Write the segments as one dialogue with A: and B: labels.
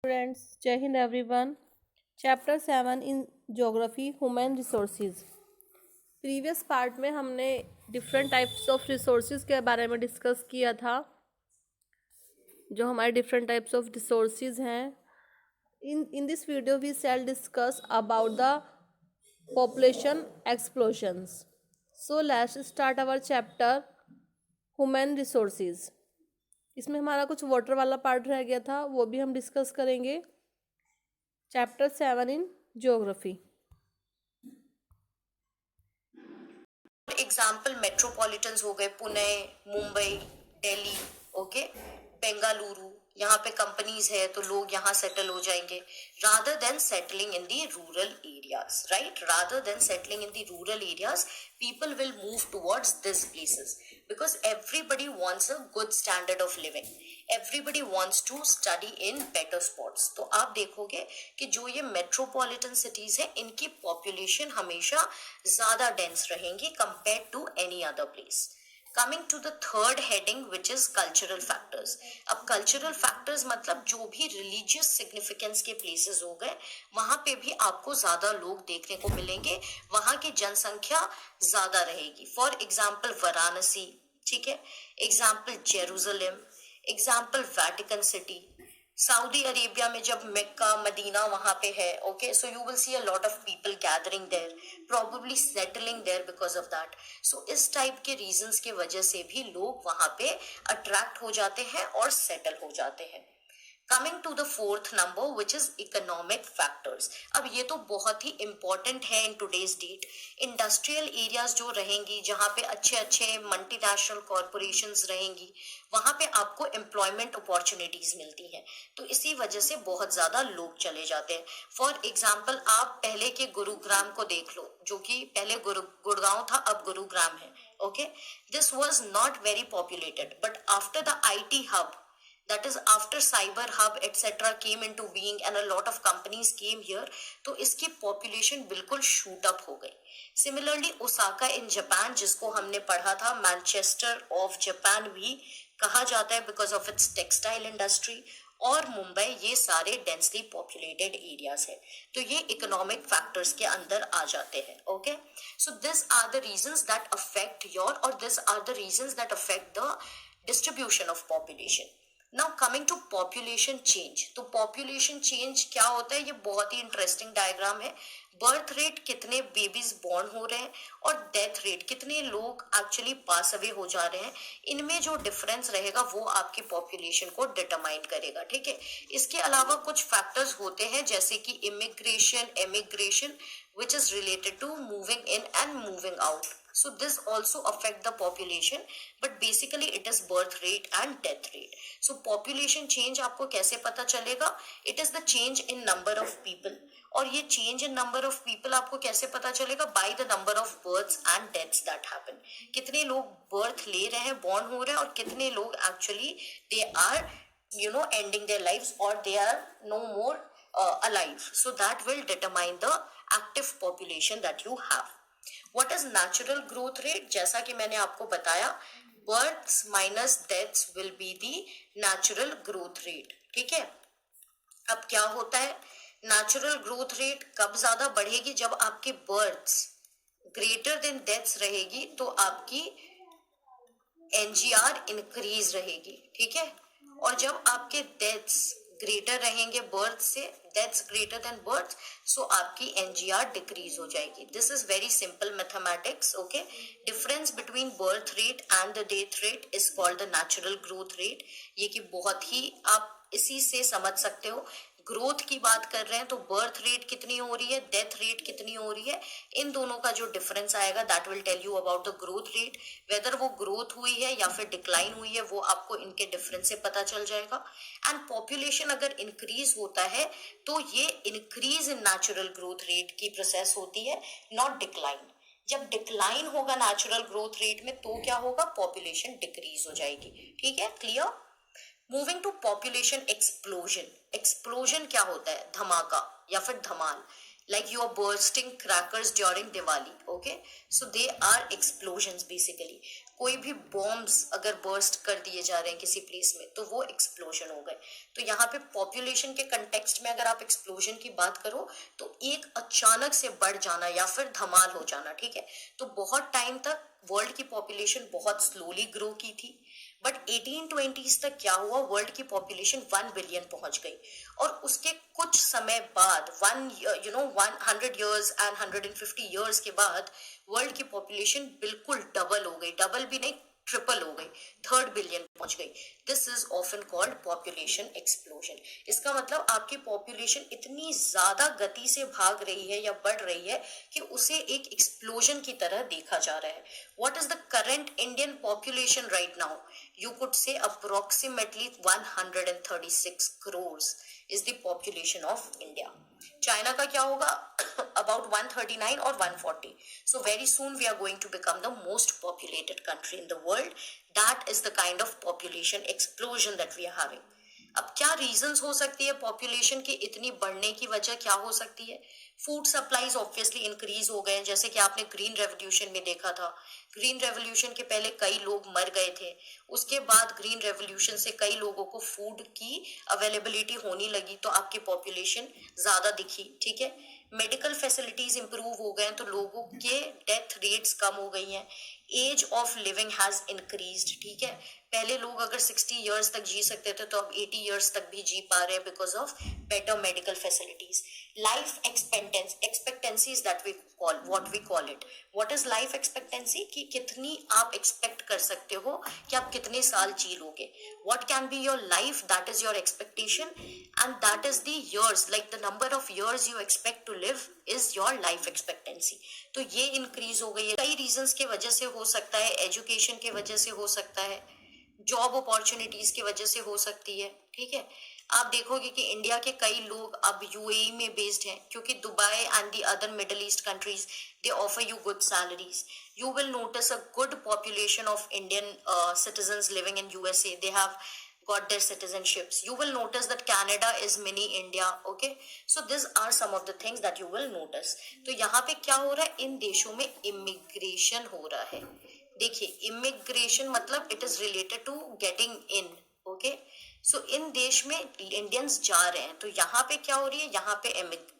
A: Students, Jai Hind everyone. Chapter 7 in Geography, Human Resources. Previous part में हमने different types of resources के बारे में डिस्कस किया था, जो हमारे डिफरेंट टाइप्स ऑफ रिसोर्सेज हैं. In this video we shall discuss about the population explosions. So let's start our chapter human resources. इसमें हमारा कुछ वाटर वाला पार्ट रह गया था, वो भी हम डिस्कस करेंगे. Chapter 7 in geography.
B: एग्जाम्पल मेट्रोपॉलिटन्स हो गए, पुणे, मुंबई, दिल्ली, ओके, बेंगलुरु. यहाँ पे कंपनीज है तो लोग यहाँ सेटल हो जाएंगे rather than settling in the rural areas, right. Rather than settling in the rural areas, people will move towards these places because everybody wants a good standard of living. Everybody wants to study in better spots. तो आप देखोगे कि जो ये metropolitan cities है, इनकी population हमेशा ज्यादा डेंस रहेंगी compare to any other place. Coming to the third heading which is cultural factors. अब कल्चरल फैक्टर्स मतलब जो भी रिलीजियस सिग्निफिकेंस के प्लेसेस हो गए, वहां पे भी आपको ज्यादा लोग देखने को मिलेंगे, वहां की जनसंख्या ज्यादा रहेगी. फॉर एग्जाम्पल वाराणसी, ठीक है, example Jerusalem, example Vatican City. Saudi Arabia में जब मक्का मदीना वहां पे है, okay, so you will see a lot of people gathering there, probably settling there because of that. So इस टाइप के रीजंस के वजह से भी लोग वहां पे अट्रैक्ट हो जाते हैं और सेटल हो जाते हैं. Coming to the fourth number which is economic factors. अब ये तो बहुत ही इंपॉर्टेंट है in today's date. Industrial areas जो रहेंगी, जहाँ पे अच्छे अच्छे मल्टीनेशनल कॉरपोरेशंस रहेंगी, वहां पे आपको एम्प्लॉयमेंट अपॉर्चुनिटीज मिलती हैं, तो इसी वजह से बहुत ज्यादा लोग चले जाते हैं. फॉर एग्जाम्पल आप पहले के गुरुग्राम को देख लो, जो कि पहले गुड़गांव था, अब गुरुग्राम है, okay. This was not very populated, but after the IT hub, that is after cyber hub etc came into being and a lot of companies came here, तो इसकी population बिल्कुल shoot up हो गई. Similarly ओसाका in Japan, जिसको हमने पढ़ा था Manchester of Japan भी कहा जाता है because of its textile industry, और मुंबई, ये सारे डेंसली पॉपुलेटेड एरियाज है, तो ये इकोनॉमिक फैक्टर्स के अंदर आ जाते हैं, okay. So this are the reasons that affect your, और this are the reasons that affect the distribution of population. Now coming to population change. तो पॉपुलेशन चेंज क्या होता है, ये बहुत ही इंटरेस्टिंग डायग्राम है. बर्थ रेट, कितने बेबीज बोर्न हो रहे हैं, और डेथ रेट, कितने लोग एक्चुअली पास अवे हो जा रहे हैं, इनमें जो डिफरेंस रहेगा वो आपकी पॉपुलेशन को डिटरमाइन करेगा, ठीक है. इसके अलावा कुछ फैक्टर्स होते हैं जैसे कि immigration, emigration, which is related to moving in and moving out. So this also affect the population, but basically it is birth rate and death rate. So population change आपको कैसे पता चलेगा? It is the change in number of people. और ये change in number of people आपको कैसे पता चलेगा? By the number of births and deaths that happen. कितने लोग birth ले रहे हैं, born हो रहे हैं, और कितने लोग actually they are ending their lives, or they are no more alive. So that will determine the active population that you have. What is natural growth rate? जैसा कि मैंने आपको बताया, births minus deaths will be the natural growth rate, ठीक है. अब क्या होता है, नेचुरल ग्रोथ रेट कब ज्यादा बढ़ेगी? जब आपके बर्थ्स ग्रेटर देन डेथ्स रहेगी, तो आपकी NGR इंक्रीज रहेगी, ठीक है. और जब आपके डेथ्स ग्रेटर रहेंगे बर्थ से, डेथ्स ग्रेटर देन बर्थ, सो आपकी NGR डिक्रीज हो जाएगी. This is very simple mathematics, okay. Difference between birth rate and the death rate is called the natural growth rate. ये कि बहुत ही आप इसी से समझ सकते हो. ग्रोथ की बात कर रहे हैं तो बर्थ रेट कितनी हो रही है, डेथ रेट कितनी हो रही है, इन दोनों का जो डिफरेंस आएगा that will tell you about the growth rate. Whether वो ग्रोथ हुई है या फिर डिक्लाइन हुई है, वो आपको इनके डिफरेंस से पता चल जाएगा. एंड पॉपुलेशन अगर इंक्रीज होता है तो ये increase in natural growth rate की प्रोसेस होती है, नॉट डिक्लाइन. जब डिक्लाइन होगा नेचुरल ग्रोथ रेट में, तो क्या होगा, पॉपुलेशन डिक्रीज हो जाएगी, ठीक है. Clear. Moving to population explosion. Explosion क्या होता है, धमाका या फिर धमाल. like you are bursting crackers during Diwali, okay, so they are explosions basically. कोई भी बॉम्ब्स अगर बर्स्ट कर दिए जा रहे हैं किसी प्लेस में तो वो एक्सप्लोजन हो गए। तो यहाँ पे पॉपुलेशन के कंटेक्स्ट में अगर आप एक्सप्लोजन की बात करो तो एक अचानक से बढ़ जाना या फिर धमाल हो जाना, ठीक है। तो बहुत टाइम तक वर्ल्ड की पॉपुलेशन बहुत स्लोली ग्रो की थी, बट 1820s तक क्या हुआ, वर्ल्ड की पॉपुलेशन 1 बिलियन पहुंच गई। और उसके कुछ समय बाद 100 years and 150 years के बाद वर्ल्ड की पॉपुलेशन बिल्कुल डबल हो गई, डबल भी नहीं ट्रिपल हो गई, 3rd बिलियन पहुंच गई। This is often called population explosion. इसका मतलब आपकी पॉपुलेशन इतनी ज्यादा गति से भाग रही है या बढ़ रही है कि उसे एक एक्सप्लोजन की तरह देखा जा रहा है। What is the current Indian population right now? You could say approximately 136 crores is the population of India. China का क्या होगा? About 139 or 140. So very soon we are going to become the most populated country in the world. That is the kind of population explosion that we are having. अब क्या reasons हो सकती है population की इतनी बढ़ने की वजह क्या हो सकती है? फूड सप्लाईज ऑब्वियसली इंक्रीज हो गए, जैसे कि आपने ग्रीन रेवोल्यूशन में देखा था। ग्रीन रेवोल्यूशन के पहले कई लोग मर गए थे, उसके बाद ग्रीन रेवोल्यूशन से कई लोगों को फूड की अवेलेबिलिटी होने लगी तो आपकी पॉपुलेशन ज्यादा दिखी, ठीक है। मेडिकल फैसिलिटीज इंप्रूव हो गए तो लोगों के डेथ रेट्स कम हो गई हैं। Age of living has increased, ठीक है। पहले लोग अगर 60 इयर्स तक जी सकते थे तो अब 80 इयर्स तक भी जी पा रहे हैं because of better medical facilities. Life expectancy is that we call what we call it. What is life expectancy? कि कितनी आप एक्सपेक्ट कर सकते हो कि आप कितने साल जी लोगे। What can be your life, that is your expectation and that is the years, like the number of years you expect to live is your life expectancy। तो ये इंक्रीज हो गई है, कई रीजंस के वजह से हो सकता है, एजुकेशन के वजह से हो सकता है, जॉब अपॉर्चुनिटीज की वजह से हो सकती है, ठीक है। आप देखोगे कि इंडिया के कई लोग अब यूएई में बेस्ड हैं क्योंकि Dubai and the other middle east countries they offer you good salaries. You will notice a good population of Indian citizens living in USA. They have got their citizenships. You will notice that Canada is mini India, okay? So these are some of the things that you will notice. तो यहाँ पे क्या हो रहा है, इन देशों में immigration हो रहा है। देखिए इमिग्रेशन मतलब it is related to getting in, okay. So इन देश में इंडियंस जा रहे हैं तो यहाँ पे क्या हो रही है, यहाँ पे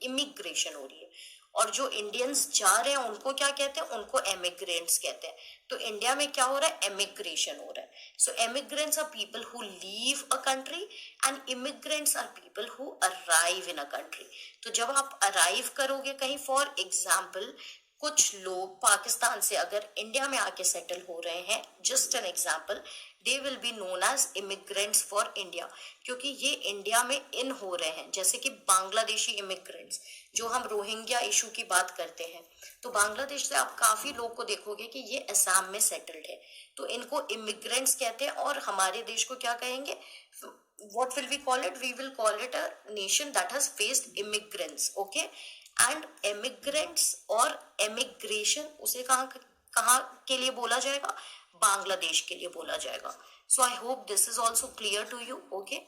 B: इमिग्रेशन हो रही है। और जो इंडियंस जा रहे हैं उनको क्या कहते हैं, उनको एमिग्रेंट्स कहते हैं। तो इंडिया में क्या हो रहा है, एमिग्रेशन हो रहा है। So emigrants are people who leave a country and immigrants are people who arrive in a country. तो जब आप अराइव करोगे कहीं, फॉर एग्जाम्पल कुछ लोग पाकिस्तान से अगर इंडिया में आके सेटल हो रहे हैं, just an example, they will be known as immigrants for India, क्योंकि ये इंडिया में इन हो रहे हैं। जैसे कि बांग्लादेशी इमिग्रेंट्स, जो हम रोहिंग्या इशू की बात करते हैं, तो बांग्लादेश से आप काफी लोग को देखोगे कि ये असम में सेटल्ड है, तो इनको इमिग्रेंट्स कहते हैं। और हमारे देश को क्या कहेंगे, what will we call it? We will call it a nation that has faced immigrants, okay? And immigrants और emigration उसे कहाँ के लिए बोला जाएगा, बांग्लादेश के लिए बोला जाएगा। So I hope this is also clear to you, okay?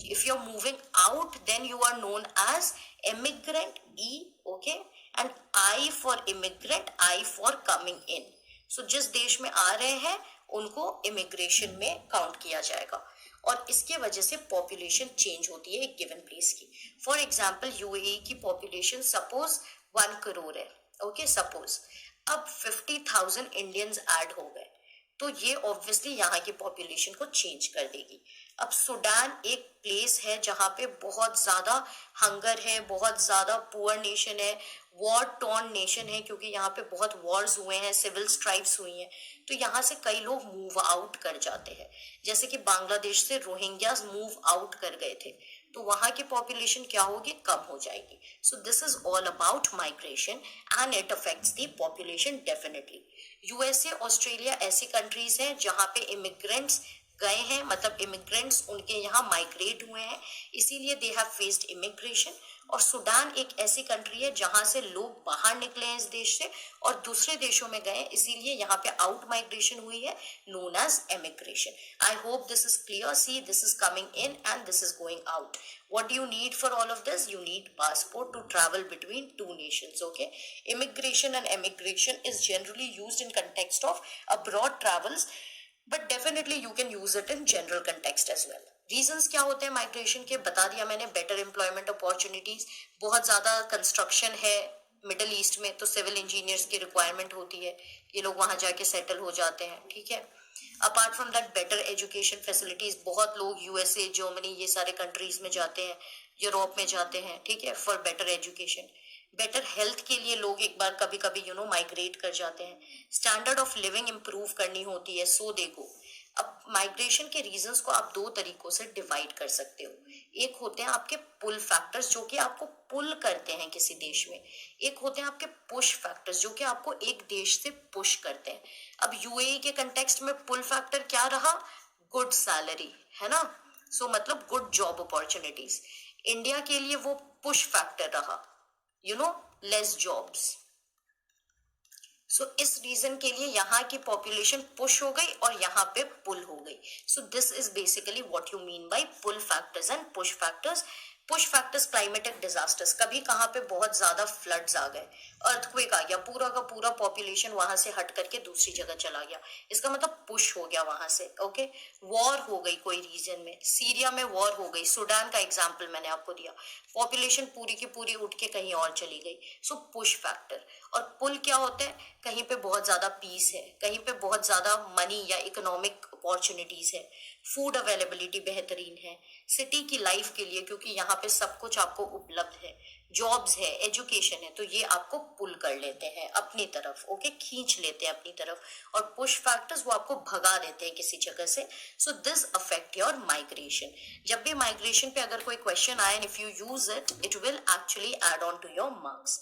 B: If you're moving out, then you are known as immigrant, E, okay? And I for immigrant, I for coming in. So जिस देश में आ रहे हैं उनको immigration में count किया जाएगा। और इसके वजह से पॉपुलेशन चेंज होती है एक गिवन प्लेस की। फॉर एग्जाम्पल यूएई की पॉपुलेशन सपोज 1 करोड़ है, ओके सपोज। अब 50,000 इंडियंस ऐड हो गए तो ये ऑब्वियसली यहाँ की पॉपुलेशन को चेंज कर देगी। अब सूडान एक प्लेस है जहाँ पे बहुत ज्यादा हंगर है, बहुत ज्यादा पुअर नेशन है, वॉर टॉर्न नेशन है, क्योंकि यहाँ पे बहुत वॉर्स हुए हैं, सिविल स्ट्राइक्स हुई हैं, तो यहाँ से कई लोग मूव आउट कर जाते हैं। जैसे कि बांग्लादेश से रोहिंग्यास मूव आउट कर गए थे, तो वहां की पॉपुलेशन क्या होगी, कम हो जाएगी। सो this is all about migration and it affects the population definitely. USA, Australia ऐसी कंट्रीज हैं जहां पे इमिग्रेंट्स गए हैं, मतलब इमिग्रेंट्स उनके यहाँ माइग्रेट हुए हैं, इसीलिए दे हैव फेस्ड इमिग्रेशन। और सूडान एक ऐसी कंट्री है जहां से लोग बाहर निकले हैं इस देश से और दूसरे देशों में गए, इसीलिए यहाँ पे आउट माइग्रेशन हुई है, known as immigration. I hope this is clear. See, this is coming in and this is going out. What do you need for all of this? You need passport to travel between two nations. Okay, immigration and emigration is generally used in context of abroad travels, but definitely you can use it in general context as well. Reasons क्या होते हैं migration के, बता दिया मैंने। Better employment opportunities, बहुत ज्यादा construction है मिडल ईस्ट में, तो सिविल इंजीनियर्स की रिक्वायरमेंट होती है, ये लोग वहां जाके सेटल हो जाते हैं, ठीक है। Apart from that better education facilities, बहुत लोग यूएसए, जर्मनी, ये सारे कंट्रीज में जाते हैं, यूरोप में जाते हैं, ठीक है, for better education. Better health के लिए लोग एक बार कभी कभी माइग्रेट कर जाते हैं। स्टैंडर्ड ऑफ लिविंग इंप्रूव करनी होती है, सो देखो अब माइग्रेशन के रीजंस को आप दो तरीकों से डिवाइड कर सकते हो। एक होते हैं आपके पुल फैक्टर्स जो कि आपको पुल करते हैं किसी देश में, एक होते हैं आपके पुश फैक्टर्स जो कि आपको एक देश से पुश करते हैं। अब यूएई के कंटेक्स्ट में पुल फैक्टर क्या रहा? गुड सैलरी, है ना, सो मतलब गुड जॉब अपॉर्चुनिटीज। इंडिया के लिए वो पुश फैक्टर रहा, लेस जॉब्स। सो इस रीजन के लिए यहाँ की पॉपुलेशन पुश हो गई और यहाँ पे पुल हो गई। So this is basically what you mean by pull factors and push factors. Push factors climatic disasters, कभी कहाँ पे बहुत ज्यादा फ्लड्स आ गए, अर्थक्वेक आ गया, पूरा का पूरा पॉपुलेशन वहां से हट करके दूसरी जगह चला गया, इसका मतलब पुश हो गया वहां से। ओके, वॉर हो गई कोई रीजन में, सीरिया में वॉर हो गई, सूडान का एग्जाम्पल मैंने आपको दिया, पॉपुलेशन पूरी की पूरी उठ के कहीं और चली गई, सो पुश फैक्टर। और पुल क्या होता है? कहीं पे बहुत ज्यादा पीस है, कहीं पे बहुत ज्यादा मनी या इकोनॉमिक अपॉर्चुनिटीज है, फूड अवेलेबिलिटी बेहतरीन है, सिटी की लाइफ के लिए क्योंकि यहाँ पे सब कुछ आपको उपलब्ध है, जॉब्स है, एजुकेशन है, तो ये आपको पुल कर लेते हैं अपनी तरफ, ओके, खींच लेते हैं अपनी तरफ। और पुश फैक्टर्स वो आपको भगा देते हैं किसी जगह से। So this affect your migration. जब भी माइग्रेशन पे अगर कोई क्वेश्चन आए, if you use it, it will actually add on to your marks.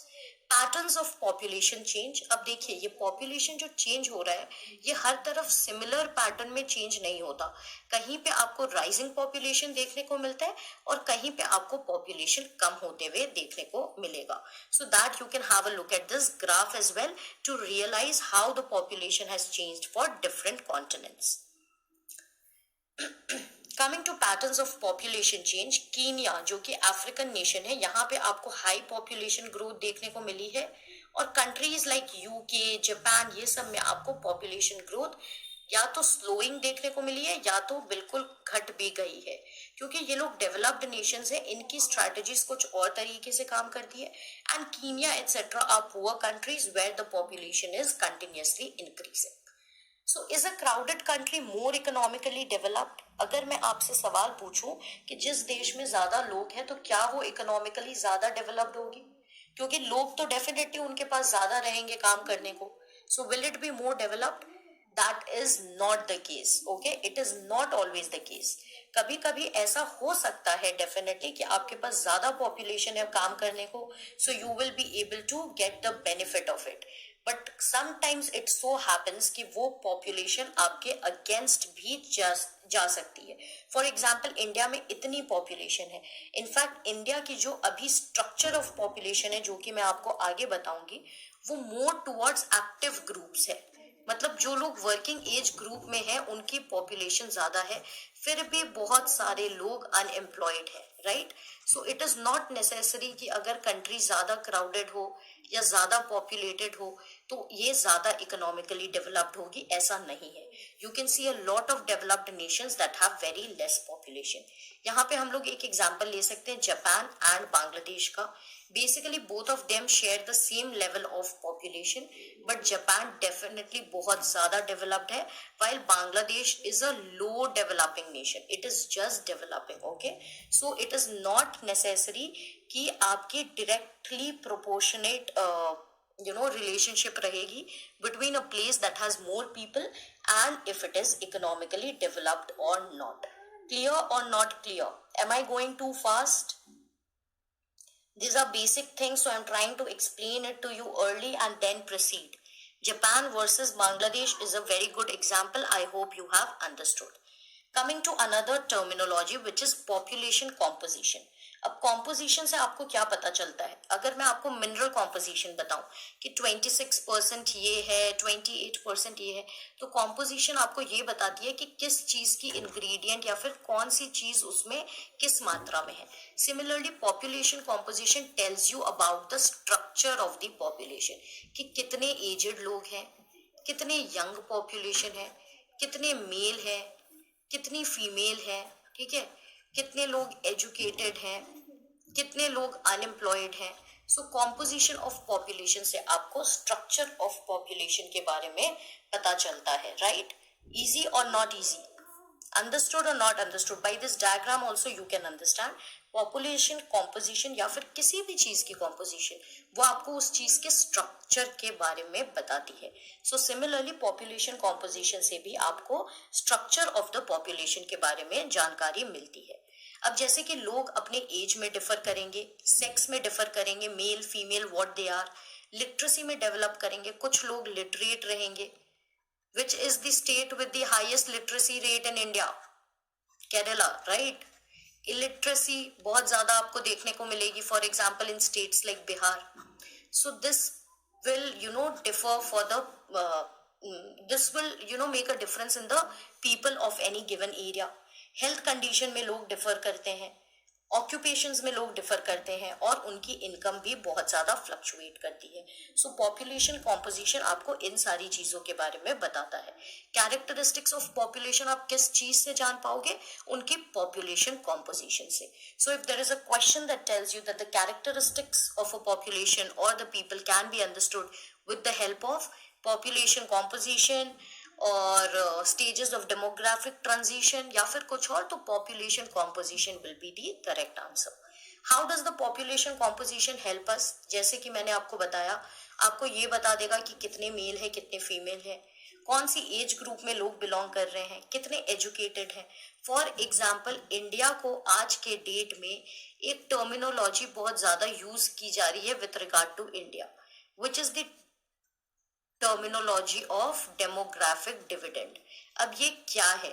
B: Patterns of population change. अब देखिए, ये पॉपुलेशन जो चेंज हो रहा है, ये हर तरफ सिमिलर पैटर्न में चेंज नहीं होता। कहीं पे आपको राइजिंग पॉपुलेशन देखने को मिलता है और कहीं पे आपको पॉपुलेशन कम होते हुए देखने को मिलेगा। So that you can have a look at this graph as well to realize how the population has changed for different continents. Coming to patterns of population change, Kenya जो कि अफ्रीकन नेशन है, यहाँ पे आपको high population growth देखने को मिली है। और कंट्रीज लाइक यूके, जापान, ये सब में आपको पॉपुलेशन ग्रोथ या तो स्लोइंग देखने को मिली है या तो बिल्कुल घट भी गई है, क्योंकि ये लोग डेवलप्ड नेशंस है, इनकी स्ट्रैटेजीज कुछ और तरीके से काम करती है। And Kenya etcetera are poor countries where the population is continuously increasing. So is a crowded country more economically developed? अगर मैं आपसे सवाल पूछूं कि जिस देश में ज्यादा लोग हैं तो क्या वो इकोनॉमिकली ज्यादा डेवलप्ड होगी? क्योंकि लोग तो डेफिनेटली उनके पास ज्यादा रहेंगे काम करने को, so will it be more developed? That is not the case, okay, it is not always the case. कभी कभी ऐसा हो सकता है डेफिनेटली कि आपके पास ज्यादा पॉपुलेशन है काम करने को, so you will be able to get the benefit of it. But sometimes it so happens कि वो पॉपुलेशन आपके अगेंस्ट भी जा सकती है। फॉर एग्जाम्पल, इंडिया में इतनी पॉपुलेशन है, इनफैक्ट इंडिया की जो अभी स्ट्रक्चर ऑफ पॉपुलेशन है जो कि मैं आपको आगे बताऊंगी, वो मोर टुवर्ड्स एक्टिव ग्रुप्स है, मतलब जो लोग वर्किंग एज ग्रुप में है उनकी पॉपुलेशन ज्यादा है, फिर भी बहुत सारे लोग अनएम्प्लॉयड है, right. So it is not necessary कि अगर कंट्री ज्यादा क्राउडेड हो या ज्यादा पॉपुलेटेड हो तो ये ज्यादा इकोनॉमिकली डेवलप्ड होगी, ऐसा नहीं है। You can see a lot of developed Nations that have very less population. यहाँ पे हम लोग एक एग्जांपल ले सकते हैं जापान एंड बांग्लादेश का। Basically both of them share the same level of population, but Japan definitely बहुत ज्यादा डेवलप्ड है, while Bangladesh is a low developing nation, it is just developing, okay, so it is not necessary कि आपकी directly proportionate relationship रहेगी between a place that has more people and if it is economically developed or not. Clear or not clear? Am I going too fast? These are basic things, so I'm trying to explain it to you early and then proceed. Japan versus Bangladesh is a very good example. I hope you have understood. Coming to another terminology which is population composition. अब composition से आपको क्या पता चलता है? अगर मैं आपको मिनरल कॉम्पोजिशन बताऊं कि 26% ये है, 28% ये है, तो कॉम्पोजिशन आपको ये बताती है कि किस चीज की इंग्रेडिएंट या फिर कौन सी चीज उसमें किस मात्रा में है। Similarly population composition tells you about the structure of the population, कि कितने एजेड लोग हैं, कितने यंग पॉपुलेशन है, कितने मेल है, कितनी फीमेल है, ठीक है, कितने लोग एजुकेटेड हैं, कितने लोग अनएम्प्लॉयड हैं। सो कॉम्पोजिशन ऑफ पॉपुलेशन से आपको स्ट्रक्चर ऑफ पॉपुलेशन के बारे में पता चलता है, राइट? इजी और नॉट इजी? अंडरस्टूड और not understood? By this diagram also you can understand population composition या फिर किसी भी चीज की कॉम्पोजिशन, वो आपको उस चीज के स्ट्रक्चर के बारे में बताती है। सो सिमिलरली पॉपुलेशन कॉम्पोजिशन से भी आपको स्ट्रक्चर ऑफ द पॉपुलेशन के बारे में जानकारी मिलती है। अब जैसे कि लोग अपने एज में डिफर करेंगे, सेक्स में डिफर करेंगे, male female what they are, literacy में डेवलप करेंगे, कुछ लोग लिटरेट रहेंगे। Which is the state with the highest literacy rate in India? Kerala, right? Illiteracy बहुत ज्यादा आपको देखने को मिलेगी, for example in states like Bihar. So this will differ for the this will make a difference in the people of any given area. Health condition में लोग differ करते हैं, ऑक्यूपेशंस में लोग डिफर करते हैं, और उनकी इनकम भी बहुत ज्यादा फ्लक्चुएट करती है। सो पॉपुलेशन कॉम्पोजिशन आपको इन सारी चीजों के बारे में बताता है। कैरेक्टरिस्टिक्स ऑफ पॉपुलेशन आप किस चीज से जान पाओगे? उनकी पॉपुलेशन कॉम्पोजिशन से। So if there is a question that tells you that the characteristics of a population और the people can be understood with the help of population composition और स्टेजेस ऑफ डेमोग्राफिक ट्रांजिशन या फिर कुछ और, तो population composition will be the correct answer. How does the population composition help us? जैसे कि मैंने आपको बताया, आपको ये बता देगा कि कितने मेल है, कितने फीमेल है, कौन सी एज ग्रुप में लोग बिलोंग कर रहे हैं, कितने एजुकेटेड हैं। फॉर एग्जाम्पल इंडिया को आज के डेट में एक टर्मिनोलॉजी बहुत ज्यादा यूज की जा रही है with regard to India, which is the terminology of demographic dividend. अब ये क्या है?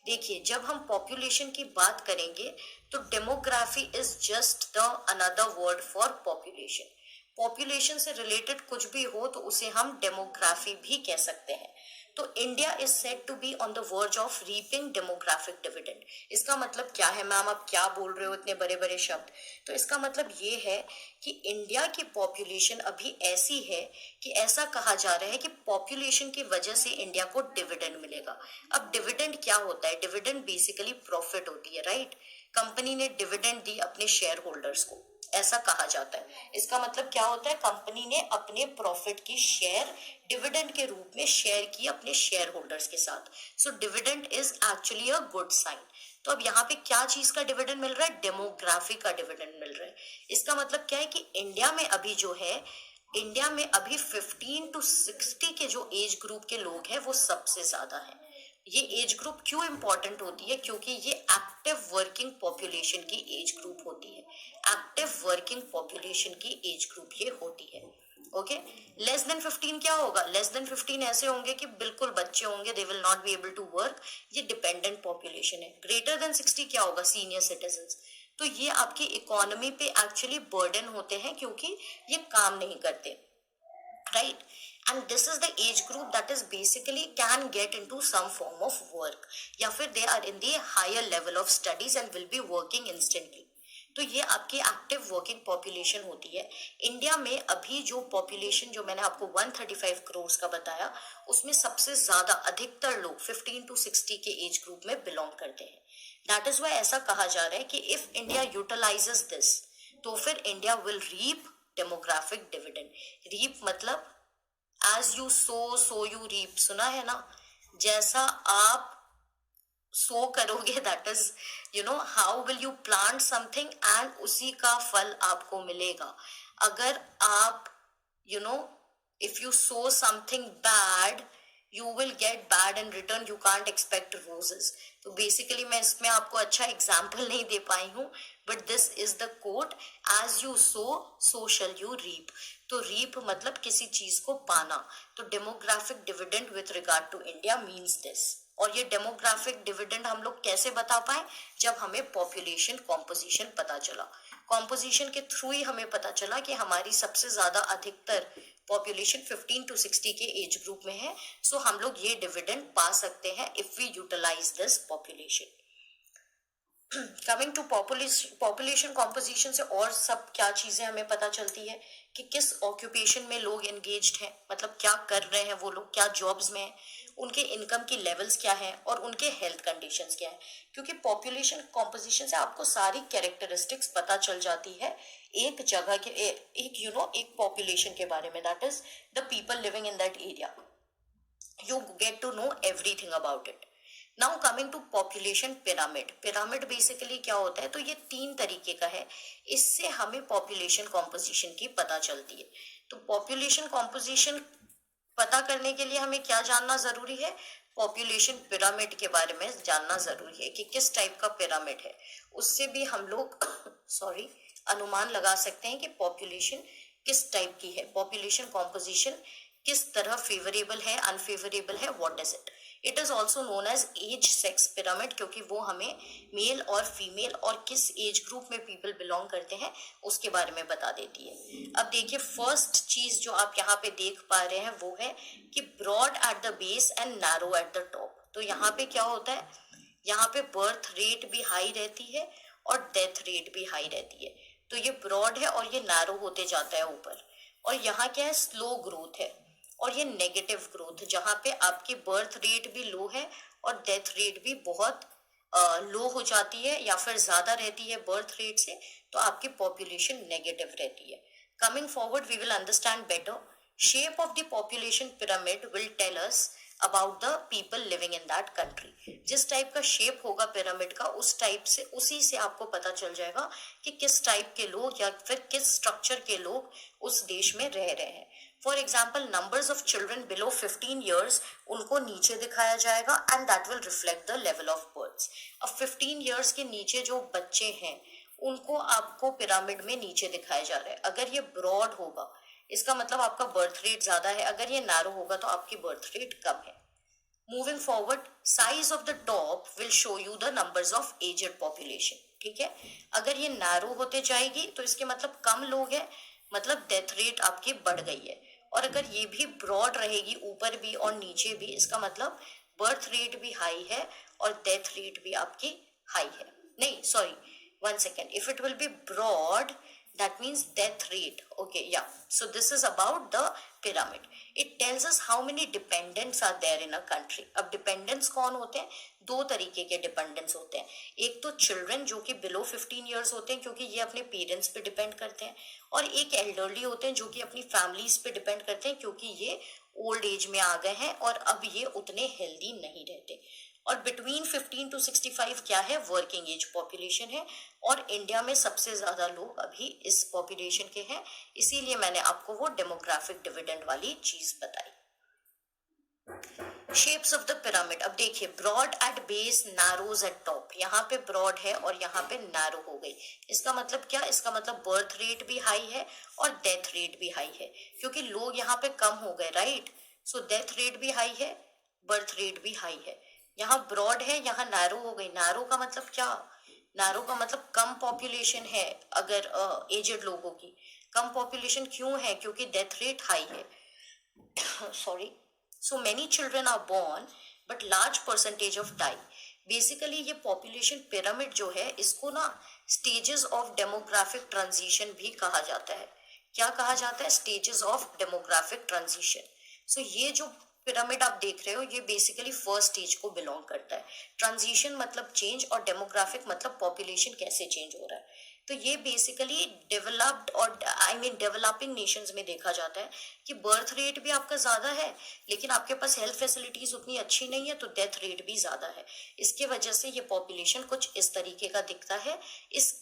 B: देखिए, जब हम पॉपुलेशन की बात करेंगे तो demography is just the another word for population. Population से रिलेटेड कुछ भी हो तो उसे हम डेमोग्राफी भी कह सकते हैं। तो India is said to be on the verge of reaping demographic dividend. इसका मतलब क्या है? मैम आप क्या बोल रहे हो इतने बड़े बड़े शब्द? तो इसका मतलब ये है कि इंडिया की पॉपुलेशन अभी ऐसी है कि ऐसा कहा जा रहा है कि पॉपुलेशन की वजह से इंडिया को डिविडेंड मिलेगा। अब डिविडेंड क्या होता है? डिविडेंड बेसिकली प्रॉफिट होती है, राइट? कंपनी ने डिविडेंड दी अपने शेयर होल्डर्स को, ऐसा कहा जाता है। इसका मतलब क्या होता है? कंपनी ने अपने प्रॉफिट की शेयर डिविडेंड के रूप में शेयर की अपने शेयर होल्डर्स के साथ। So dividend is actually a good sign. तो अब यहाँ पे क्या चीज का डिविडेंड मिल रहा है? डेमोग्राफी का डिविडेंड मिल रहा है। इसका मतलब क्या है कि इंडिया में अभी जो है, इंडिया में अभी 15 to 60 के जो एज ग्रुप के लोग हैं वो सबसे ज्यादा है। ये एज ग्रुप क्यों इंपॉर्टेंट होती है? क्योंकि ये एक्टिव वर्किंग पॉपुलेशन की एज ग्रुप होती है। एक्टिव वर्किंग पॉपुलेशन की एज ग्रुप ये होती है। ओके, लेस देन 15 क्या होगा? लेस देन 15 ऐसे होंगे कि बिल्कुल बच्चे होंगे, they will not be able to work, ये डिपेंडेंट पॉपुलेशन है। ग्रेटर देन 60 क्या होगा? Senior citizens. तो ये आपकी इकोनॉमी पे एक्चुअली बर्डन होते हैं क्योंकि ये काम नहीं करते, right? And this is the age group that is basically can get into some form of work, या फिर they are in the higher level of studies and will be working instantly। तो ये आपकी एक्टिव वर्किंग पॉपुलेशन होती है। India में अभी जो पॉपुलेशन जो मैंने आपको 135 करोड़ का बताया, उसमें सबसे ज्यादा अधिकतर लोग 15 to 60 के एज ग्रुप में बिलोंग करते हैं। दैट इज वाई ऐसा कहा जा रहा है कि इफ इंडिया यूटिलाइजेस दिस तो फिर India will reap demographic dividend. Reap मतलब as you sow you reap, सुना है ना? जैसा आप सो करोगे, that is how will you plant something and उसी का फल आपको मिलेगा। अगर आप if you sow something bad you will get bad in return, you can't expect roses। तो बेसिकली मैं इसमें आपको अच्छा एग्जाम्पल नहीं दे पाई हूँ, but this is the quote, as you sow shall you reap. तो रीप मतलब किसी चीज को पाना। तो demographic dividend with regard to India means this. और ये डेमोग्राफिक डिविडेंड हम लोग कैसे बता पाए, जब हमें पॉपुलेशन कॉम्पोजिशन पता चला। कॉम्पोजिशन के थ्रू ही हमें पता चला कि हमारी सबसे ज्यादा अधिकतर पॉपुलेशन 15 टू 60 के एज ग्रुप में है। सो हम लोग ये डिविडेंड पा सकते हैं if we utilize this population. Coming to population composition से और सब क्या चीजें हमें पता चलती है कि किस ऑक्यूपेशन में लोग एंगेज्ड हैं, मतलब क्या कर रहे हैं वो लोग, क्या जॉब्स में हैं, उनके इनकम की लेवल्स क्या हैं और उनके हेल्थ कंडीशंस क्या हैं। क्योंकि पॉपुलेशन कॉम्पोजिशन से आपको सारी कैरेक्टरिस्टिक्स पता चल जाती है एक जगह के एक पॉपुलेशन के बारे में, that is the people living in that area. you get to know everything about it. Now coming to population pyramid. Pyramid basically क्या होता है, तो ये 3 तरीके का है, इससे हमें पॉपुलेशन कॉम्पोजिशन की पता चलती है। तो पॉपुलेशन कॉम्पोजिशन पता करने के लिए हमें क्या जानना जरूरी है, पॉपुलेशन पिरामिड के बारे में जानना जरूरी है कि किस टाइप का पिरामिड है। उससे भी हम लोग अनुमान लगा सकते हैं कि पॉपुलेशन किस टाइप की है, पॉपुलेशन कॉम्पोजिशन किस तरह फेवरेबल है, अनफेवरेबल है, what is it. It is also known as age sex pyramid, क्योंकि वो हमें मेल और फीमेल और किस एज ग्रुप में पीपल बिलोंग करते हैं उसके बारे में बता देती है। अब देखिए, फर्स्ट चीज जो आप यहाँ पे देख पा रहे हैं वो है कि broad at the base and narrow at the top. तो यहाँ पे क्या होता है, यहाँ पे बर्थ रेट भी हाई रहती है और डेथ रेट भी हाई रहती है। तो ये ब्रॉड है और ये नैरो होते जाता है ऊपर। और यहाँ क्या है, स्लो ग्रोथ है और ये नेगेटिव ग्रोथ, जहाँ पे आपकी बर्थ रेट भी लो है और डेथ रेट भी बहुत लो हो जाती है या फिर ज्यादा रहती है बर्थ रेट से, तो आपकी पॉपुलेशन नेगेटिव रहती है। Coming forward we will understand better. Shape of the population pyramid will tell us about the people living in that country. जिस टाइप का शेप होगा पिरामिड का, उस टाइप से उसी से आपको पता चल जाएगा कि किस टाइप के लोग या फिर किस स्ट्रक्चर के लोग उस देश में रह रहे हैं। For example, numbers of children below 15 years उनको नीचे दिखाया जाएगा and that will reflect the level of births. अब 15 ईयर्स के नीचे जो बच्चे हैं उनको आपको पिरामिड में नीचे दिखाया जा रहा है। अगर ये ब्रॉड होगा इसका मतलब आपका बर्थ रेट ज्यादा है, अगर ये नैरो होगा तो आपकी बर्थ रेट कम है। Moving forward, size of the top will show you the numbers of aged population. ठीक है, अगर ये नैरो होते जाएगी तो इसके मतलब कम लोग हैं, मतलब डेथ रेट आपकी बढ़ गई है। और अगर ये भी ब्रॉड रहेगी ऊपर भी और नीचे भी, इसका मतलब बर्थ रेट भी हाई है और डेथ रेट भी आपकी हाई है। नहीं sorry, 1 second, if it will be broad that means death rate. Okay, yeah, so this is about the pyramid. It tells us how many dependents are there in a country. अब dependents कौन होते हैं, 2 तरीके के dependents होते हैं। एक तो children जो कि below 15 years होते हैं क्योंकि ये अपने parents पे depend करते हैं, और एक elderly होते हैं जो कि अपनी families पे depend करते हैं क्योंकि ये ओल्ड एज में आ गए हैं और अब ये उतने हेल्दी नहीं रहते। और बिटवीन 15 टू 65 क्या है, वर्किंग एज पॉपुलेशन है, और इंडिया में सबसे ज्यादा लोग अभी इस पॉपुलेशन के हैं, इसीलिए मैंने आपको वो डेमोग्राफिक डिविडेंड वाली चीज बताई। शेप्स ऑफ द पिरामिड, अब देखिए, broad at base, narrows at top. यहाँ पे ब्रॉड है और यहाँ पे नैरो हो गई। इसका मतलब क्या, इसका मतलब बर्थ रेट भी हाई है और डेथ रेट भी हाई है, क्योंकि लोग यहाँ पे कम हो गए, राइट। सो डेथ रेट भी हाई है, बर्थ रेट भी हाई है। यहाँ ब्रॉड है, यहाँ नैरो हो गई। नैरो का मतलब क्या, नैरो का मतलब कम पॉपुलेशन है। अगर एजेड लोगों की कम पॉपुलेशन क्यों है, क्योंकि डेथ रेट हाई है। Sorry, so many children are born but large percentage of die. Basically ये पॉपुलेशन पिरामिड जो है, इसको ना स्टेजेस ऑफ डेमोग्राफिक ट्रांजिशन भी कहा जाता है। क्या कहा जाता है, स्टेजेस ऑफ डेमोग्राफिक ट्रांजिशन। सो ये जो पिरामिड आप देख रहे हो, ये बेसिकली फर्स्ट स्टेज को बिलोंग करता है। ट्रांजिशन मतलब चेंज और डेमोग्राफिक मतलब पॉपुलेशन कैसे चेंज हो रहा है। तो ये बेसिकली डेवलप्ड और डेवलपिंग नेशंस में देखा जाता है कि बर्थ रेट भी आपका ज्यादा है लेकिन आपके पास हेल्थ फैसिलिटीज उतनी अच्छी नहीं है, तो डेथ रेट भी ज्यादा है। इसके वजह से ये पॉपुलेशन कुछ इस तरीके का दिखता है। इस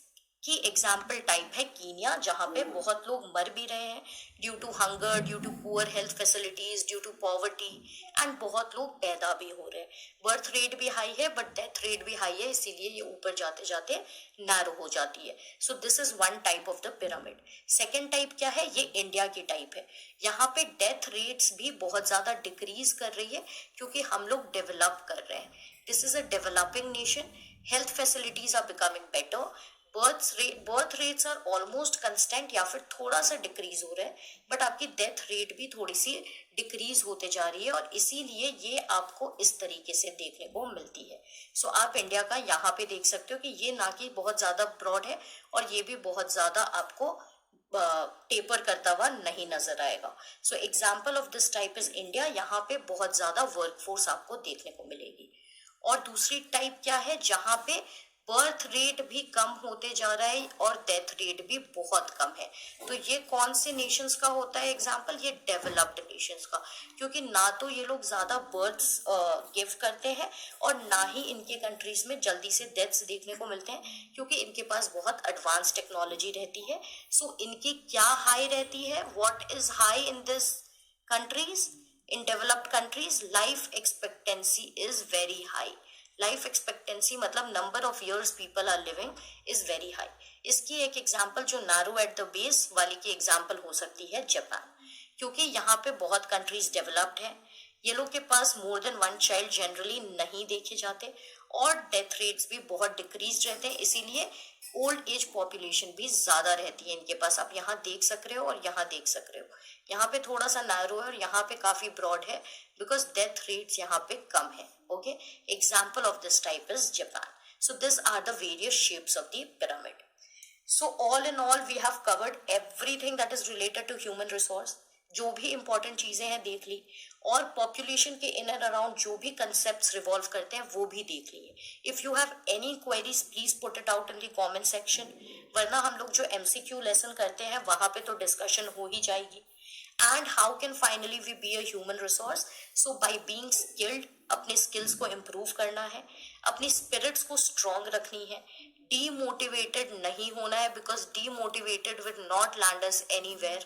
B: की एग्जाम्पल टाइप है कीनिया, जहां पे बहुत लोग मर भी रहे हैं due to hunger, due to poor health facilities, due to poverty, and बहुत लोग पैदा भी हो रहे हैं। बर्थ रेट भी हाई है बट डेथ रेट भी हाई है, इसीलिए ये ऊपर जाते जाते नैरो हो जाती है। सो this is one type of the pyramid. Second type क्या है, ये इंडिया की टाइप है। यहाँ पे डेथ रेट्स भी बहुत ज्यादा डिक्रीज कर रही है क्योंकि हम लोग डेवलप कर रहे हैं। This is a developing nation, health facilities are becoming better, birth rates are almost constant या फिर थोड़ा सा डिक्रीज हो रहा है, बट आपकी डेथ रेट भी थोड़ी सी डिक्रीज होते जा रही है, और इसीलिए ये आपको इस तरीके से देखने को मिलती है। सो आप इंडिया का यहाँ पे देख सकते हो कि ये ना कि बहुत ज्यादा ब्रॉड है और ये भी बहुत ज्यादा आपको टेपर करता हुआ नहीं नजर आएगा। So example of this type is India, यहाँ पे बहुत ज्यादा वर्कफोर्स आपको देखने को मिलेगी। और दूसरी टाइप क्या है, जहां पे बर्थ रेट भी कम होते जा रहा है और डेथ रेट भी बहुत कम है। तो ये कौन से नेशंस का होता है एग्जांपल, ये डेवलप्ड नेशंस का, क्योंकि ना तो ये लोग ज्यादा बर्थ्स गिव करते हैं और ना ही इनके कंट्रीज में जल्दी से डेथ्स देखने को मिलते हैं, क्योंकि इनके पास बहुत एडवांस टेक्नोलॉजी रहती है। सो इनकी क्या हाई रहती है, what is high in this countries, in developed countries, life expectancy is very high. Life expectancy मतलब number of years people are living is very high. इसकी एक एग्जांपल जो नैरो एट द बेस वाली की example हो सकती है Japan, क्योंकि यहाँ पे बहुत कंट्रीज डेवलप्ड हैं, ये लोग के पास more than one child generally नहीं देखे जाते और डेथ रेट्स भी बहुत डिक्रीज रहते हैं, इसीलिए ओल्ड एज पॉपुलेशन भी ज्यादा रहती है इनके पास। आप यहाँ देख सक रहे हो और यहाँ देख सक रहे हो, यहाँ पे थोड़ा सा नैरो है और यहाँ पे काफी ब्रॉड है बिकॉज डेथ रेट्स यहाँ पे कम है। Okay, example of this type is Japan. So this are the various shapes of the pyramid. So all in all we have covered everything that is related to human resource, जो भी important चीजें हैं देख ली, और population के in and around जो भी concept revolve करते हैं वो भी देख लिए। If you have any queries please put it out in the comment section, वरना हम लोग जो एमसीक्यू लेसन करते हैं वहां पे तो डिस्कशन हो ही जाएगी। And how can finally we be a human resource, so by being skilled, अपने स्किल्स को इम्प्रूव करना है, अपनी स्पिरिट्स को स्ट्रॉन्ग रखनी है, डीमोटिवेटेड नहीं होना है because demotivated will not land us anywhere.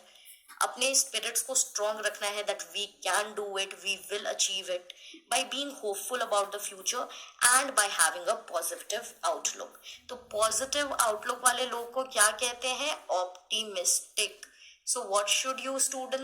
B: अपने स्पिरिट्स को स्ट्रॉन्ग रखना है that we can do it, we will achieve it by being hopeful about the future and by having a positive outlook. तो positive outlook वाले लोग को क्या कहते हैं, optimistic. So what should you student